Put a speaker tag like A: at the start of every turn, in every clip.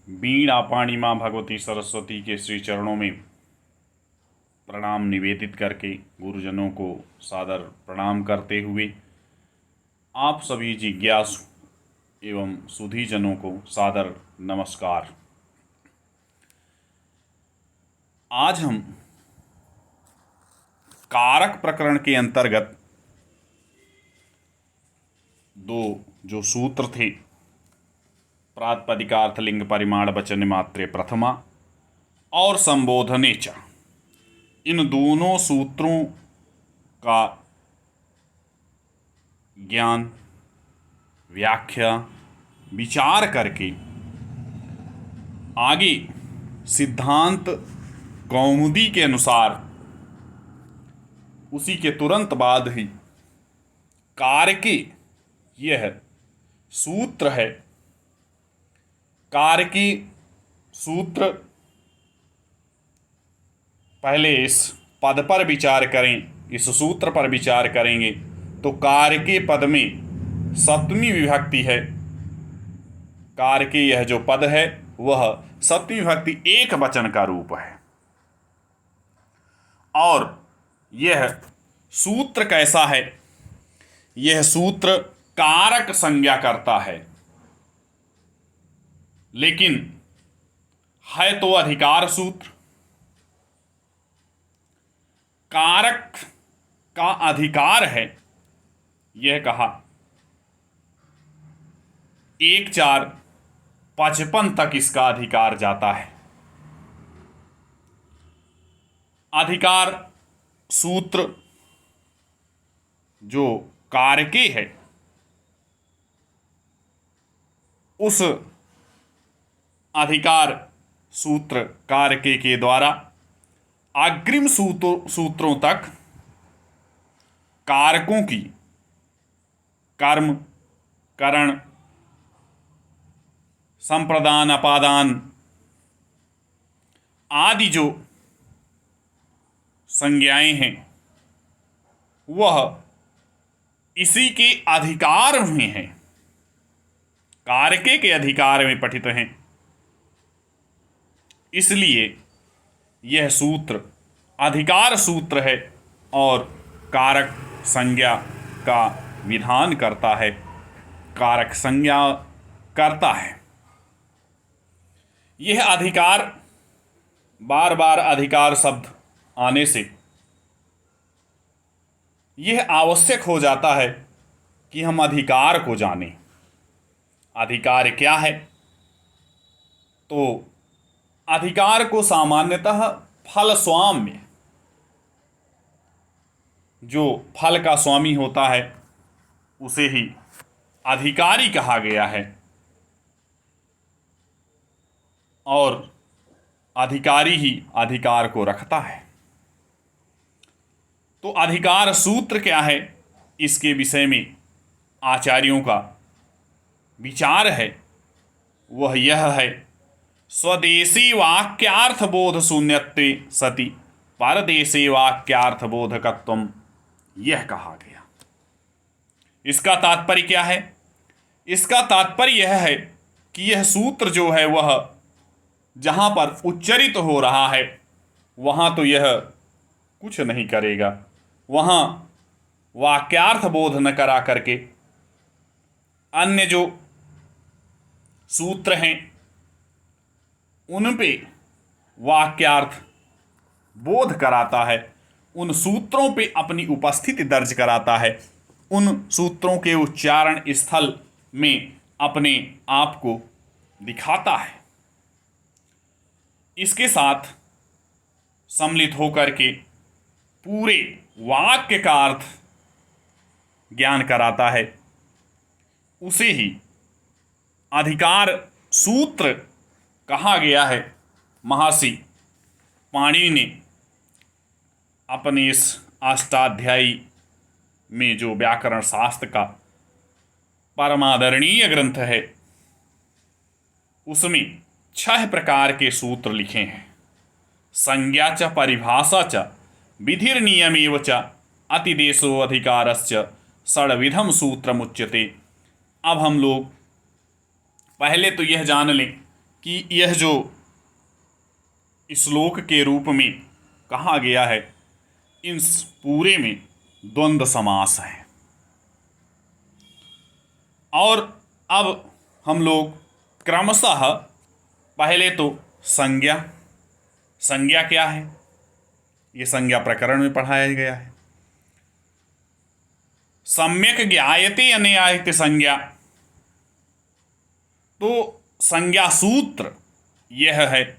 A: वीणा पाणी माँ भगवती सरस्वती के श्री चरणों में प्रणाम निवेदित करके गुरुजनों को सादर प्रणाम करते हुए आप सभी जिज्ञासु एवं सुधीजनों को सादर नमस्कार। आज हम कारक प्रकरण के अंतर्गत दो जो सूत्र थे, प्रातिपदिकार्थ लिंग परिमाण वचन मात्रे प्रथमा और संबोधने च, इन दोनों सूत्रों का ज्ञान, व्याख्या, विचार करके आगे सिद्धांत कौमुदी के अनुसार उसी के तुरंत बाद ही कारके यह सूत्र है। कारके सूत्र पहले इस पद पर विचार करें, इस सूत्र पर विचार करेंगे तो कारके पद में सप्तमी विभक्ति है। कारके यह जो पद है वह सप्तमी विभक्ति एक वचन का रूप है। और यह सूत्र कैसा है? यह सूत्र कारक संज्ञा करता है, लेकिन है तो अधिकार सूत्र। कारक का अधिकार है, यह कहा 1-4-55 तक इसका अधिकार जाता है। अधिकार सूत्र जो कारके है, उस अधिकार सूत्र कारके के द्वारा अग्रिम सूत्रों तक कारकों की कर्म, करण, संप्रदान, अपादान आदि जो संज्ञाएं हैं वह इसी के अधिकार में हैं, कारके के अधिकार में पठित हैं। इसलिए यह सूत्र अधिकार सूत्र है और कारक संज्ञा का विधान करता है, कारक संज्ञा करता है। यह अधिकार, बार बार अधिकार शब्द आने से यह आवश्यक हो जाता है कि हम अधिकार को जानें। अधिकार क्या है? तो अधिकार को सामान्यतः फल स्वाम्य, जो फल का स्वामी होता है उसे ही अधिकारी कहा गया है। और अधिकारी ही अधिकार को रखता है। तो अधिकार सूत्र क्या है, इसके विषय में आचार्यों का विचार है। वह यह है, स्वदेशी वाक्यार्थ बोध शून्यत्वे सति परदेशी वाक्यार्थ बोधकत्वम, यह कहा गया। इसका तात्पर्य क्या है? इसका तात्पर्य यह है कि यह सूत्र जो है वह जहाँ पर उच्चरित हो रहा है वहाँ तो यह कुछ नहीं करेगा, वहाँ वाक्यार्थ बोध न करा करके अन्य जो सूत्र हैं उन पे वाक्यार्थ बोध कराता है, उन सूत्रों पे अपनी उपस्थिति दर्ज कराता है, उन सूत्रों के उच्चारण स्थल में अपने आप को दिखाता है। इसके साथ सम्मिलित होकर के पूरे वाक्य का अर्थ ज्ञान कराता है। उसे ही अधिकार सूत्र कहा गया है। महर्षि पाणिनि ने अपने इस अष्टाध्यायी में, जो व्याकरण शास्त्र का परमादरणीय ग्रंथ है, उसमें 6 प्रकार के सूत्र लिखे हैं। संज्ञा च परिभाषा च विधिर्नियमेव च अतिदेशो अधिकारश्च षड्विधम सूत्रमुच्यते। अब हम लोग पहले तो यह जान लें कि यह जो श्लोक के रूप में कहा गया है, इन पूरे में द्वंद्व समास है। और अब हम लोग क्रमशः पहले तो संज्ञा क्या है, ये संज्ञा प्रकरण में पढ़ाया गया है। सम्यक ज्ञायते अनयायते संज्ञा, तो संज्ञा सूत्र यह है,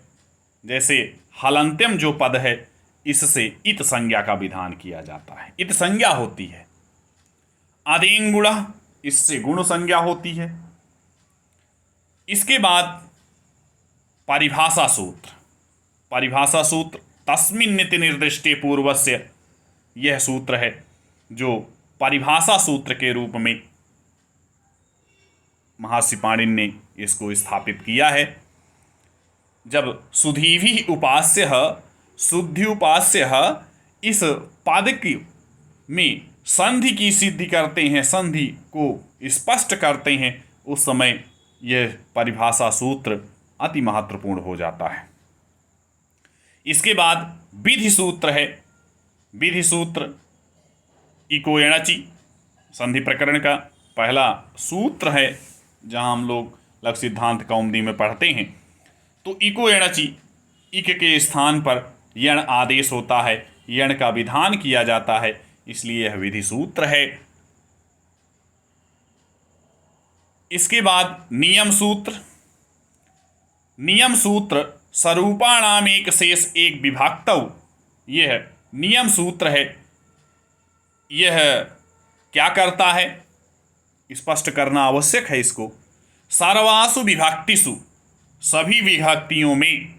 A: जैसे हलंत्यम जो पद है इससे इत संज्ञा का विधान किया जाता है, इत संज्ञा होती है। आदेन गुण, इससे गुण संज्ञा होती है। इसके बाद परिभाषा सूत्र तस्मिन् नीति निर्दिष्टे पूर्वस्य, यह सूत्र है जो परिभाषा सूत्र के रूप में महर्षि पाणिनि ने इसको स्थापित किया है। जब सुधीभिः उपास्य शुद्धि उपास्य इस पद की में संधि की सिद्धि करते हैं, संधि को स्पष्ट करते हैं, उस समय यह परिभाषा सूत्र अति महत्वपूर्ण हो जाता है। इसके बाद विधि सूत्र है। विधि सूत्र इको एणचि संधि प्रकरण का पहला सूत्र है, जहाँ हम लोग लघु सिद्धांत कौमुदी में पढ़ते हैं। तो इको एणचि, इक के स्थान पर यण आदेश होता है, यण का विधान किया जाता है, इसलिए यह विधि सूत्र है। इसके बाद नियम सूत्र स्वरूपाणाम एक शेष एक विभक्तौ, यह नियम सूत्र है। यह क्या करता है, स्पष्ट करना आवश्यक है इसको। सर्वासु विभक्तिषु, सभी विभक्तियों में,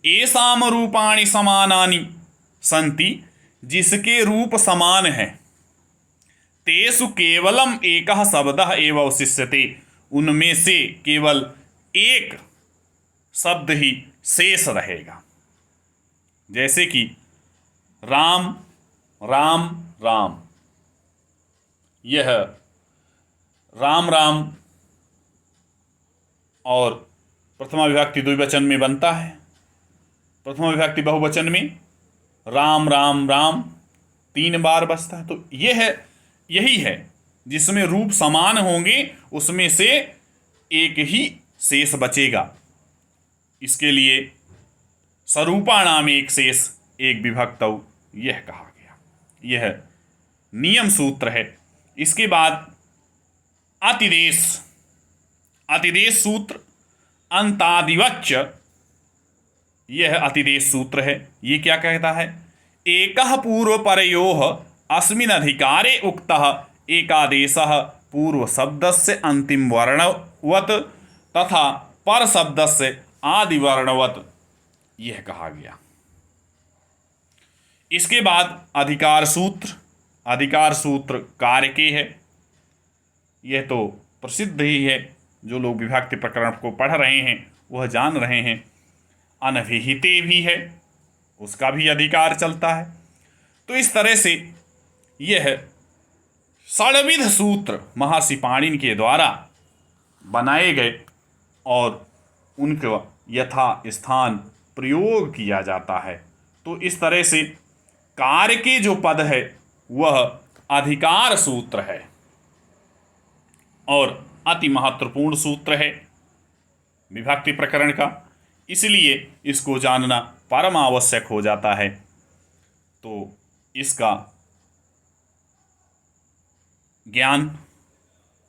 A: येषां रूपाणि समानानि सन्ति, जिसके रूप समान है, तेषु केवलम एकः शब्दः एव अवशिष्यते, उनमें से केवल एक शब्द ही शेष रहेगा। जैसे कि राम राम राम, यह राम राम और प्रथमा विभक्ति द्विवचन में बनता है, प्रथमा विभक्ति बहुवचन में राम राम राम 3 बार बसता है। तो यही है जिसमें रूप समान होंगे, उसमें से एक ही शेष बचेगा। इसके लिए स्वरूपाणाम एक शेष एक विभक्तौ, यह कहा गया। यह नियम सूत्र है। इसके बाद अतिदेश सूत्र अंतादिवच्च, यह अतिदेश सूत्र है। ये क्या कहता है, एकः पूर्वपरयोः अस्मिन् अधिकारे उक्तः एकादेशः पूर्व शब्दस्य अंतिम वर्णवत् तथा पर शब्दस्य आदि वर्णवत्, यह कहा गया। इसके बाद अधिकार सूत्र कारके है। यह तो प्रसिद्ध ही है, जो लोग विभक्ति प्रकरण को पढ़ रहे हैं वह जान रहे हैं। अनभिहिते भी है, उसका भी अधिकार चलता है। तो इस तरह से यह षड्विध सूत्र महर्षि पाणिनि के द्वारा बनाए गए और उनका यथा स्थान प्रयोग किया जाता है। तो इस तरह से कार्य के जो पद है वह अधिकार सूत्र है और अति महत्वपूर्ण सूत्र है विभक्ति प्रकरण का, इसलिए इसको जानना परम आवश्यक हो जाता है। तो इसका ज्ञान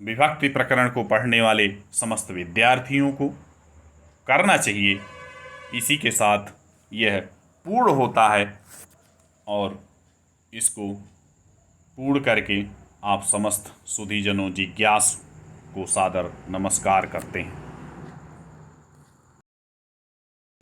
A: विभक्ति प्रकरण को पढ़ने वाले समस्त विद्यार्थियों को करना चाहिए। इसी के साथ यह पूर्ण होता है और इसको पूर्ण करके आप समस्त सुधीजनों जिज्ञासु को सादर नमस्कार करते हैं।